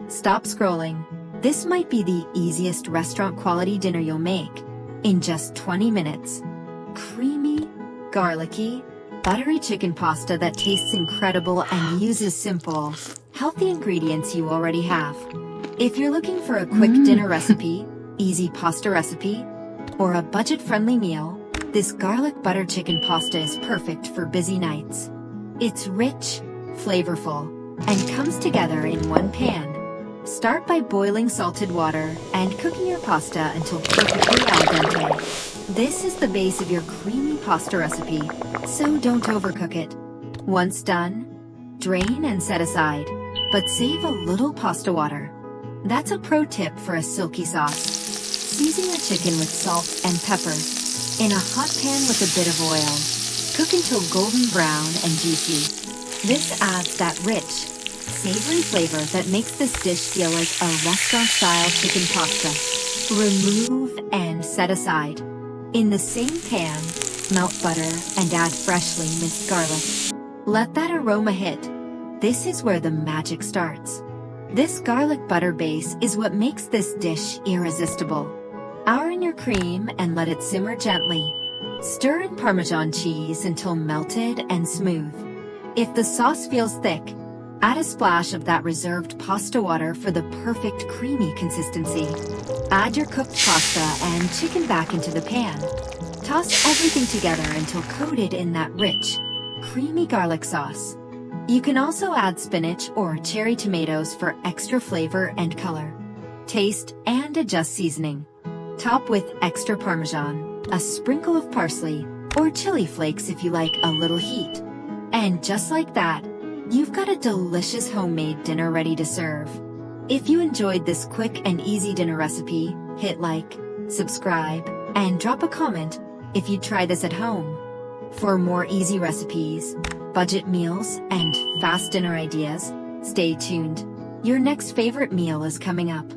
Stop scrolling. This might be the easiest restaurant-quality dinner you'll make in just 20 minutes. Creamy, garlicky, buttery chicken pasta that tastes incredible and uses simple, healthy ingredients you already have. If you're looking for a quick dinner recipe, easy pasta recipe, or a budget-friendly meal, this garlic butter chicken pasta is perfect for busy nights. It's rich, flavorful, and comes together in one pan. Start by boiling salted water and cooking your pasta until perfectly al dente. This is the base of your creamy pasta recipe, so don't overcook it. Once done, drain and set aside, but save a little pasta water. That's a pro tip for a silky sauce. Season your chicken with salt and pepper. In a hot pan with a bit of oil. Cook until golden brown and juicy. This adds that rich, savory flavor that makes this dish feel like a restaurant-style chicken pasta. Remove and set aside. In the same pan, melt butter and add freshly minced garlic. Let that aroma hit. This is where the magic starts. This garlic butter base is what makes this dish irresistible. Pour in your cream and let it simmer gently. Stir in Parmesan cheese until melted and smooth. If the sauce feels thick, add a splash of that reserved pasta water for the perfect creamy consistency. Add your cooked pasta and chicken back into the pan. Toss everything together until coated in that rich, creamy garlic sauce. You can also add spinach or cherry tomatoes for extra flavor and color. Taste and adjust seasoning. Top with extra Parmesan, a sprinkle of parsley, or chili flakes if you like a little heat. And just like that, you've got a delicious homemade dinner ready to serve. If you enjoyed this quick and easy dinner recipe, hit like, subscribe, and drop a comment if you'd try this at home. For more easy recipes, budget meals, and fast dinner ideas, stay tuned. Your next favorite meal is coming up.